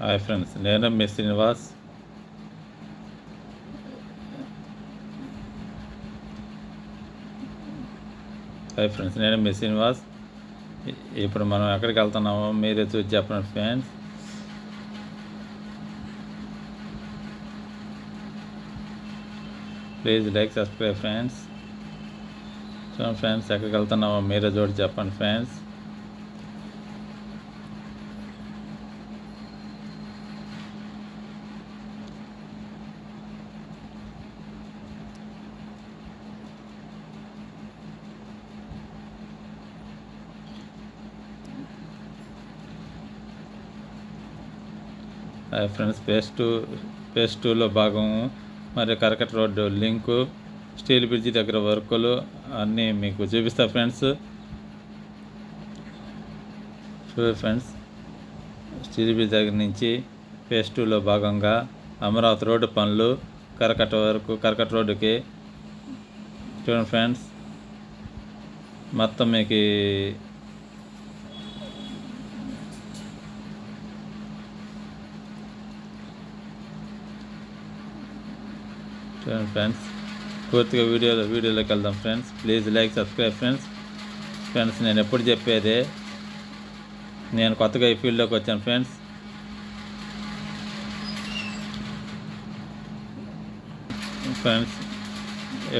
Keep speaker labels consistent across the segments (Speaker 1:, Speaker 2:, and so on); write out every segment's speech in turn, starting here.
Speaker 1: Hi friends, నేను మీ శ్రీనివాస్. ఇప్పుడు మనం ఎక్కడికి వెళ్తున్నామో మీరే చూసి చెప్పండి friends. Please like, subscribe friends. చూడండి ఫ్రెండ్స్, ఎక్కడికి వెళ్తున్నామో మీరే చూసి చెప్పండి ఫ్రెండ్స్. ఫ్రెండ్స్, ఫేజ్ టూలో భాగం మరి కరకట్ట రోడ్డు లింకు, స్టీల్ బ్రిడ్జి దగ్గర వర్కులు అన్నీ మీకు చూపిస్తా ఫ్రెండ్స్. చూడండి ఫ్రెండ్స్, స్టీల్ బ్రిడ్జ్ దగ్గర నుంచి ఫేజ్ టూలో భాగంగా అమరావతి రోడ్డు పనులు కరకట్ట రోడ్డుకి చూడండి ఫ్రెండ్స్. మొత్తం మీకు చూడండి ఫ్రెండ్స్, పూర్తిగా వీడియోలోకి వెళ్దాం friends. Please like, subscribe friends. నేను ఎప్పుడు చెప్పేదే, నేను కొత్తగా ఈ ఫీల్డ్లోకి వచ్చాను ఫ్రెండ్స్.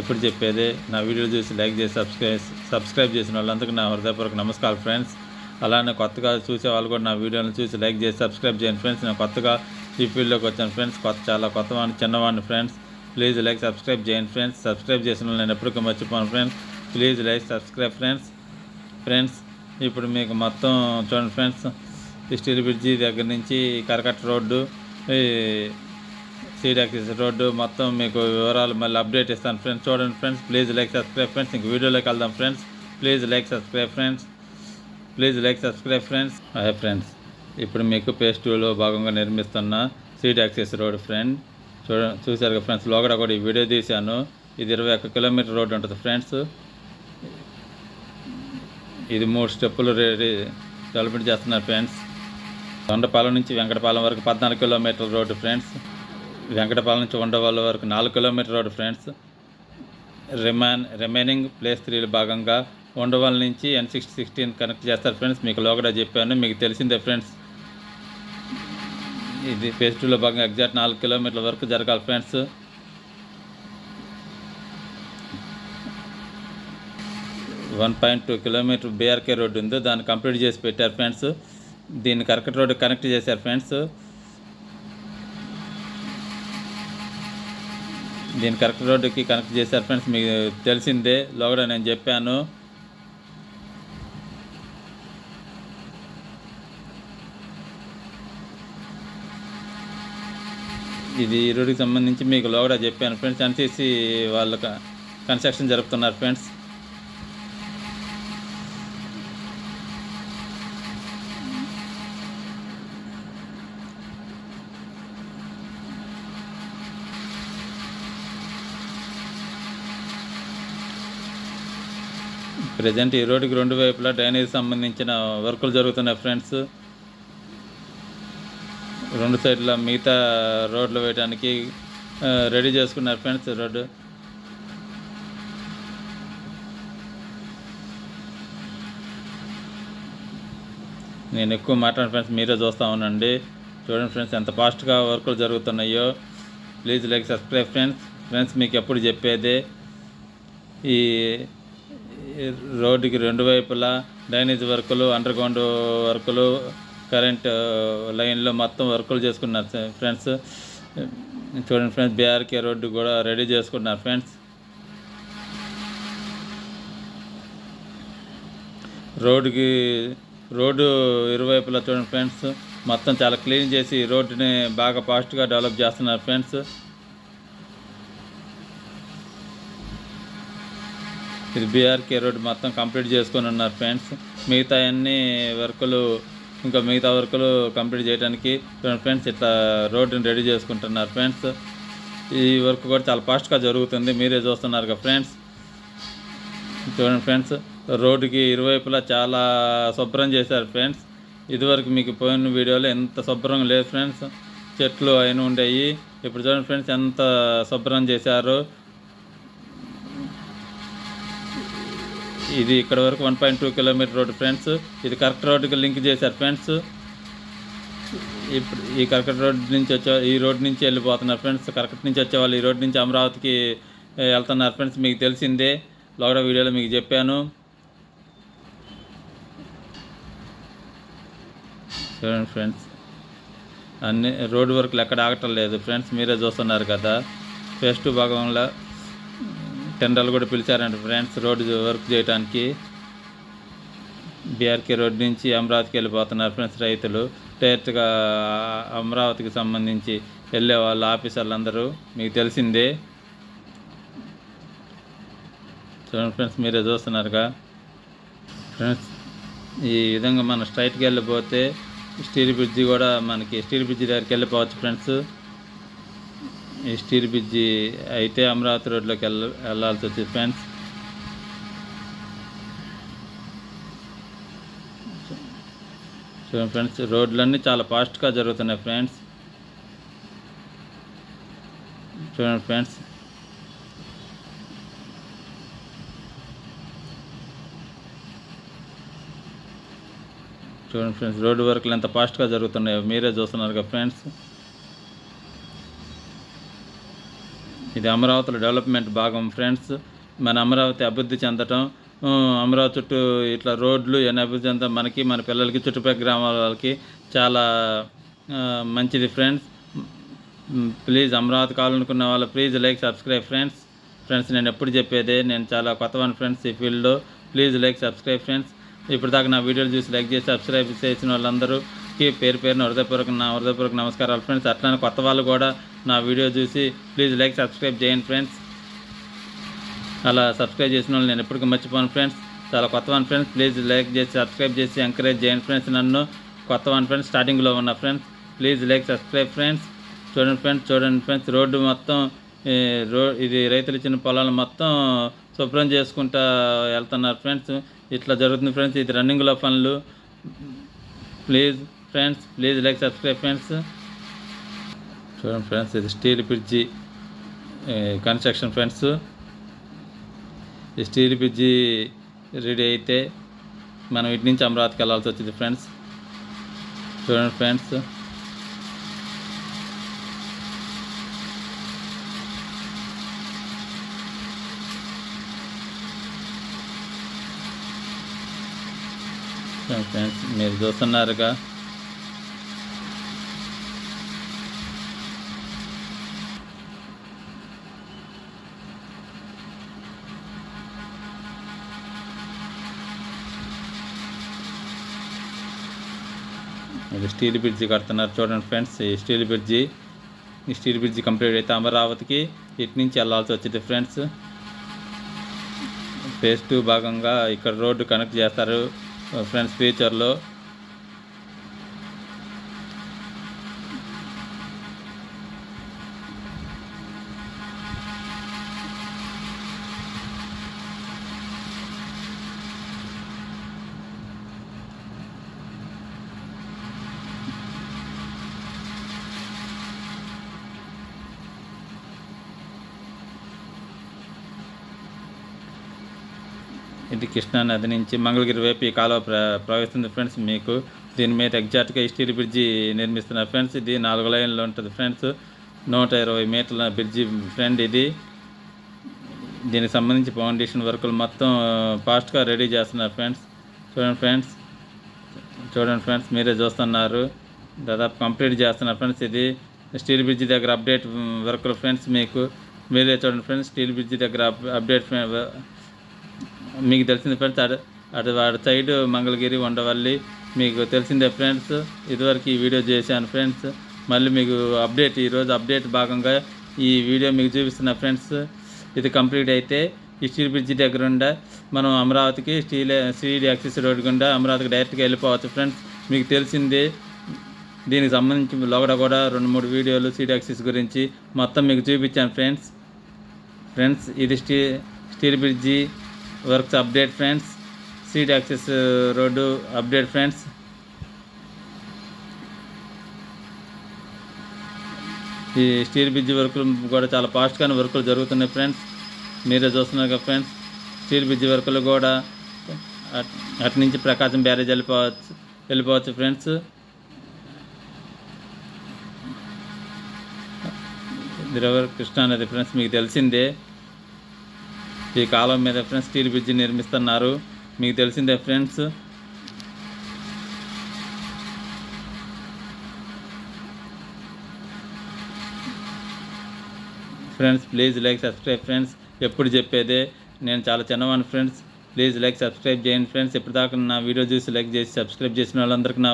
Speaker 1: ఎప్పుడు చెప్పేదే, నా వీడియోలు చూసి లైక్ చేసి సబ్స్క్రైబ్ చేసిన వాళ్ళందరికీ నా హృదయపూర్వక నమస్కారం ఫ్రెండ్స్. అలానే కొత్తగా చూసే వాళ్ళు కూడా నా వీడియోని చూసి లైక్ చేసి సబ్స్క్రైబ్ చేయండి ఫ్రెండ్స్. నేను కొత్తగా ఈ ఫీల్డ్లోకి వచ్చాను ఫ్రెండ్స్. చాలా కొత్తవాడిని, చిన్నవాడిని ఫ్రెండ్స్. ప్లీజ్ లైక్, సబ్స్క్రైబ్ చేయండి ఫ్రెండ్స్. సబ్స్క్రైబ్ చేసిన వాళ్ళు నేను ఎప్పటికీ మర్చిపోను friends. Please like, subscribe friends. ఇప్పుడు మీకు మొత్తం చూడండి ఫ్రెండ్స్, ఈ స్టీల్ బ్రిడ్జి దగ్గర నుంచి కరకట్ట రోడ్డు, సీడ్ యాక్సిస్ రోడ్డు మొత్తం మీకు వివరాలు మళ్ళీ అప్డేట్ ఇస్తాను ఫ్రెండ్స్. చూడండి friends, please like, subscribe friends. ఇంక వీడియోలోకి వెళ్దాం friends. Please like, subscribe friends. Hi friends, ఇప్పుడు మీకు ఫేజ్ టూలో భాగంగా నిర్మిస్తున్న సీడ్ యాక్సిస్ రోడ్ ఫ్రెండ్ చూశారు కదా ఫ్రెండ్స్. లోగడ కూడా ఈ వీడియో తీశాను. ఇది 21 కిలోమీటర్ రోడ్డు ఉంటుంది ఫ్రెండ్స్. ఇది 3 స్టెప్పులు డెవలప్మెంట్ చేస్తున్నారు ఫ్రెండ్స్. దొండపాలెం నుంచి వెంకటపాలెం వరకు 14 కిలోమీటర్ రోడ్డు ఫ్రెండ్స్. వెంకటపాలెం నుంచి ఉండవల్లి వరకు 4 kilometre road friends. Remaining place 3లో భాగంగా ఉండవల్లి నుంచి N16 కనెక్ట్ చేస్తారు ఫ్రెండ్స్. మీకు లోగడ చెప్పాను, మీకు తెలిసిందే ఫ్రెండ్స్. ఇది ఫేజ్ టూలో భాగంగా ఎగ్జాక్ట్ 4 కిలోమీటర్ల వరకు జరగాలి ఫ్రెండ్స్. కిలోమీటర్ బీఆర్కే రోడ్డు ఉంది, దాన్ని కంప్లీట్ చేసి పెట్టారు ఫ్రెండ్స్. దీన్ని కరకట్ట రోడ్డు కనెక్ట్ చేశారు ఫ్రెండ్స్. దీన్ని కరకట్ట రోడ్డుకి కనెక్ట్ చేశారు ఫ్రెండ్స్. మీకు తెలిసిందే, లోగడ నేను చెప్పాను. ఇది ఈ రోడ్డుకి సంబంధించి మీకు లోగడ చెప్పాను ఫ్రెండ్స్. ఎన్సీసీ వాళ్ళు కన్స్ట్రక్షన్ జరుపుతున్నారు ఫ్రెండ్స్. ప్రజెంట్ ఈ రోడ్డుకి 2 వైపులా డ్రైనేజ్ సంబంధించిన వర్కులు జరుగుతున్నాయి ఫ్రెండ్స్. 2 సైడ్ల మిగతా రోడ్లు వేయడానికి రెడీ చేసుకున్నారు ఫ్రెండ్స్. రోడ్డు నేను ఎక్కువ మాట్లాడిన ఫ్రెండ్స్, మీరే చూస్తూ ఉండండి. చూడండి ఫ్రెండ్స్, ఎంత ఫాస్ట్గా వర్కులు జరుగుతున్నాయో. Please like, subscribe friends. మీకు ఎప్పుడు చెప్పేదే, ఈ రోడ్డుకి 2 వైపులా డ్రైనేజ్ వర్కులు, అండర్గ్రౌండ్ వర్కులు, కరెంట్ లైన్లో మొత్తం వర్కులు చేసుకున్నారు ఫ్రెండ్స్. చూడండి ఫ్రెండ్స్, బీఆర్కే రోడ్డు కూడా రెడీ చేసుకున్నారు ఫ్రెండ్స్. రోడ్డు ఇరువైపులా చూడండి ఫ్రెండ్స్, మొత్తం చాలా క్లీన్ చేసి రోడ్డుని బాగా ఫాస్ట్గా డెవలప్ చేస్తున్నారు ఫ్రెండ్స్. ఇది బీఆర్కే రోడ్డు మొత్తం కంప్లీట్ చేసుకొని ఉన్నారు ఫ్రెండ్స్. మిగతా వర్కులు కంప్లీట్ చేయడానికి చూడండి ఫ్రెండ్స్, ఇట్లా రోడ్డుని రెడీ చేసుకుంటున్నారు ఫ్రెండ్స్. ఈ వర్క్ కూడా చాలా ఫాస్ట్గా జరుగుతుంది, మీరే చూస్తున్నారు కదా ఫ్రెండ్స్. చూడండి ఫ్రెండ్స్, రోడ్డుకి ఇరువైపులా చాలా శుభ్రం చేశారు ఫ్రెండ్స్. ఇదివరకు మీకు పోయిన వీడియోలో ఎంత శుభ్రంగా లేదు ఫ్రెండ్స్, చెట్లు అయిన ఉండేవి. ఇప్పుడు చూడండి ఫ్రెండ్స్ ఎంత శుభ్రం చేశారో. ఇది ఇక్కడ వరకు 1.2 కిలోమీటర్ రోడ్డు ఫ్రెండ్స్. ఇది కరెక్ట్ రోడ్డుకి లింక్ చేశారు ఫ్రెండ్స్. ఇప్పుడు ఈ కరెక్ట్ రోడ్ నుంచి ఈ రోడ్ నుంచి వెళ్ళిపోతున్నారు ఫ్రెండ్స్. కరెక్ట్ నుంచి వచ్చేవాళ్ళు ఈ రోడ్ నుంచి అమరావతికి వెళ్తున్నారు ఫ్రెండ్స్. మీకు తెలిసిందే, లోగడ వీడియోలో మీకు చెప్పాను. చూడండి ఫ్రెండ్స్, అన్ని రోడ్డు వర్క్లు ఎక్కడ ఆగటం లేదు ఫ్రెండ్స్, మీరే చూస్తున్నారు కదా. ఫేస్ 2 భాగంలో టెండర్లు కూడా పిలిచారంట ఫ్రెండ్స్ రోడ్డు వర్క్ చేయడానికి. బీఆర్కే రోడ్ నుంచి అమరావతికి వెళ్ళిపోతున్నారు ఫ్రెండ్స్ రైతులు. డైరెక్ట్గా అమరావతికి సంబంధించి వెళ్ళే వాళ్ళు ఆఫీసర్లు అందరూ మీకు తెలిసిందే. చూడండి ఫ్రెండ్స్, మీరే చూస్తున్నారుగా ఫ్రెండ్స్. ఈ విధంగా మనం స్ట్రైట్కి వెళ్ళిపోతే స్టీల్ బ్రిడ్జి కూడా మనకి స్టీల్ బ్రిడ్జి దగ్గరికి వెళ్ళిపోవచ్చు ఫ్రెండ్స్. ఈ స్టీల్ బ్రిడ్జి అయితే అమరావతి రోడ్లోకి వెళ్ళాల్సి వచ్చింది ఫ్రెండ్స్. చూడండి ఫ్రెండ్స్, రోడ్లన్నీ చాలా ఫాస్ట్గా జరుగుతున్నాయి ఫ్రెండ్స్. చూడండి ఫ్రెండ్స్, చూడండి ఫ్రెండ్స్, రోడ్డు వర్క్లు ఎంత ఫాస్ట్గా జరుగుతున్నాయో మీరే చూస్తున్నారు కదా ఫ్రెండ్స్. ఇది అమరావతిలో డెవలప్మెంట్ భాగం ఫ్రెండ్స్. మన అమరావతి అభివృద్ధి చెందటం, అమరావతి చుట్టూ ఇట్లా రోడ్లు ఇవన్నీ అభివృద్ధి చెందడం మనకి, మన పిల్లలకి, చుట్టుపక్కల గ్రామాల వాళ్ళకి చాలా మంచిది ఫ్రెండ్స్. ప్లీజ్ అమరావతి కావాలనుకున్న వాళ్ళు ప్లీజ్ లైక్ సబ్స్క్రైబ్ ఫ్రెండ్స్. నేను ఎప్పుడు చెప్పేదే, నేను చాలా కొత్తవాడిని ఫ్రెండ్స్ ఈ ఫీల్డ్లో. Please like subscribe friends. ఇప్పుడు దాకా నా వీడియోలు చూసి లైక్ చేసి సబ్స్క్రైబ్ చేసిన వాళ్ళందరికీ పేరున హృదయపూర్వక నమస్కారాలు ఫ్రెండ్స్. అట్లానే కొత్త వాళ్ళు కూడా నా వీడియో చూసి ప్లీజ్ లైక్ సబ్స్క్రైబ్ చేయండి ఫ్రెండ్స్. అలా సబ్స్క్రైబ్ చేసిన వాళ్ళు నేను ఎప్పటికీ మర్చిపోను ఫ్రెండ్స్. చాలా కొత్తవాన్ ఫ్రెండ్స్, ప్లీజ్ లైక్ చేసి సబ్స్క్రైబ్ చేసి ఎంకరేజ్ చేయండి ఫ్రెండ్స్. నన్ను కొత్తవాన్ ఫ్రెండ్స్, స్టార్టింగ్లో ఉన్న friends, please like subscribe friends. చూడండి ఫ్రెండ్స్, రోడ్డు మొత్తం ఇది రైతులు ఇచ్చిన పొలాలు మొత్తం శుభ్రం చేసుకుంటూ వెళ్తున్నారు ఫ్రెండ్స్. ఇట్లా జరుగుతుంది ఫ్రెండ్స్, ఇది రన్నింగ్లో పనులు. Please like subscribe friends. చూడండి ఫ్రెండ్స్, ఇది స్టీల్ బ్రిడ్జి కన్స్ట్రక్షన్ ఫ్రెండ్స్. ఈ స్టీల్ బ్రిడ్జి రెడీ అయితే మనం ఇటు నుంచి అమరావతికి వెళ్ళాల్సి వచ్చింది ఫ్రెండ్స్. చూడండి ఫ్రెండ్స్, మీరు చూస్తున్నారుగా. ఇది స్టీల్ బ్రిడ్జి కడుతున్నారు చూడండి ఫ్రెండ్స్. ఈ స్టీల్ బ్రిడ్జి కంప్లీట్ అయితే అమరావతికి ఇటు నుంచి వెళ్ళాల్సి వచ్చింది ఫ్రెండ్స్. ఫేస్ 2 భాగంగా ఇక్కడ రోడ్డు కనెక్ట్ చేస్తారు ఫ్రెండ్స్ ఫ్యూచర్లో. ఇది కృష్ణా నది నుంచి మంగళగిరి వైపు ఈ కాలువ ప్రవహిస్తుంది ఫ్రెండ్స్. మీకు దీని మీద ఎగ్జాక్ట్గా ఈ స్టీల్ బ్రిడ్జి నిర్మిస్తున్నారు ఫ్రెండ్స్. ఇది 4 లైన్లు ఉంటుంది ఫ్రెండ్స్. 120 మీటర్ల బ్రిడ్జి ఫ్రెండ్ ఇది. దీనికి సంబంధించి ఫౌండేషన్ వర్కులు మొత్తం ఫాస్ట్గా రెడీ చేస్తున్నారు ఫ్రెండ్స్. చూడండి ఫ్రెండ్స్, మీరే చూస్తున్నారు. దాదాపు కంప్లీట్ చేస్తున్నారు ఫ్రెండ్స్. ఇది స్టీల్ బ్రిడ్జి దగ్గర అప్డేట్ వర్కులు ఫ్రెండ్స్. మీరే చూడండి ఫ్రెండ్స్, స్టీల్ బ్రిడ్జి దగ్గర అప్డేట్ మీకు తెలిసింది ఫ్రెండ్స్. అటు సైడ్ మంగళగిరి, ఉండవల్లి మీకు తెలిసిందే ఫ్రెండ్స్. ఇదివరకు ఈ వీడియో చేశాను ఫ్రెండ్స్. మళ్ళీ మీకు ఈరోజు అప్డేట్ భాగంగా ఈ వీడియో మీకు చూపిస్తున్నా ఫ్రెండ్స్. ఇది కంప్లీట్ అయితే ఈ స్టీల్ బ్రిడ్జి దగ్గర ఉండే మనం అమరావతికి స్టీల్ యాక్సెస్ రోడ్ గుండా అమరావతికి డైరెక్ట్గా వెళ్ళిపోవచ్చు ఫ్రెండ్స్. మీకు తెలిసిందే, దీనికి సంబంధించి లోగడ కూడా 2-3 వీడియోలు స్టీల్ యాక్సెస్ గురించి మొత్తం మీకు చూపించాను ఫ్రెండ్స్. ఇది steel bridge works update friends. Street access road update friends. ఈ స్టీల్ బ్రిడ్జ్ వర్కులు కూడా చాలా ఫాస్ట్గానే వర్కులు జరుగుతున్నాయి ఫ్రెండ్స్. మీరే చూస్తున్నారు కదా ఫ్రెండ్స్. స్టీల్ బ్రిడ్జ్ వర్కులు కూడా అటు నుంచి ప్రకాశం బ్యారేజ్ వెళ్ళిపోవచ్చు ఫ్రెండ్స్. రివర్ కృష్ణా నది ఫ్రెండ్స్ మీకు తెలిసిందే. ఈ కాలం మీద ఫ్రెండ్స్ స్టీల్ బ్రిడ్జ్ నిర్మిస్తున్నారు, మీకు తెలిసిందే friends. Friends please like subscribe friends. ఎప్పుడు చెప్పేదే, నేను చాలా చిన్నవాడిని ఫ్రెండ్స్. ప్లీజ్ లైక్ సబ్స్క్రైబ్ చేయండి ఫ్రెండ్స్. ఇప్పటిదాకా నా వీడియో చూసి లైక్ చేసి సబ్స్క్రైబ్ చేసిన వాళ్ళందరికీ నా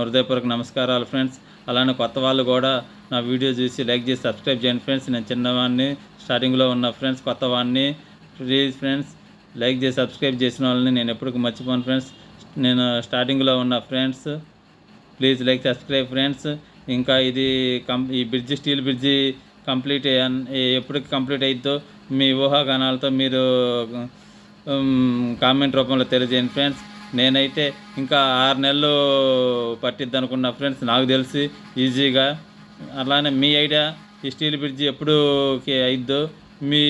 Speaker 1: హృదయపూర్వక నమస్కారాలు ఫ్రెండ్స్. అలానే కొత్త వాళ్ళు కూడా నా వీడియో చూసి లైక్ చేసి సబ్స్క్రైబ్ చేయండి ఫ్రెండ్స్. నేను చిన్నవాడిని, స్టార్టింగ్లో ఉన్న ఫ్రెండ్స్, కొత్తవాడిని. ప్లీజ్ ఫ్రెండ్స్ లైక్ చేసి సబ్స్క్రైబ్ చేసిన వాళ్ళని నేను ఎప్పటికీ మర్చిపోను ఫ్రెండ్స్. నేను స్టార్టింగ్లో ఉన్న friends. Please like subscribe friends. ఇంకా ఇది ఈ బ్రిడ్జి, స్టీల్ బ్రిడ్జి ఎప్పటికి కంప్లీట్ అవుతుందో మీ ఊహాగానాలతో మీరు కామెంట్ రూపంలో తెలియజేయండి ఫ్రెండ్స్. నేనైతే ఇంకా 6 నెలలు పట్టిద్ది అనుకున్నా ఫ్రెండ్స్, నాకు తెలిసి ఈజీగా. అలానే మీ ఐడియా ఈ స్టీల్ బ్రిడ్జి ఎప్పుడు అయిద్దో మీ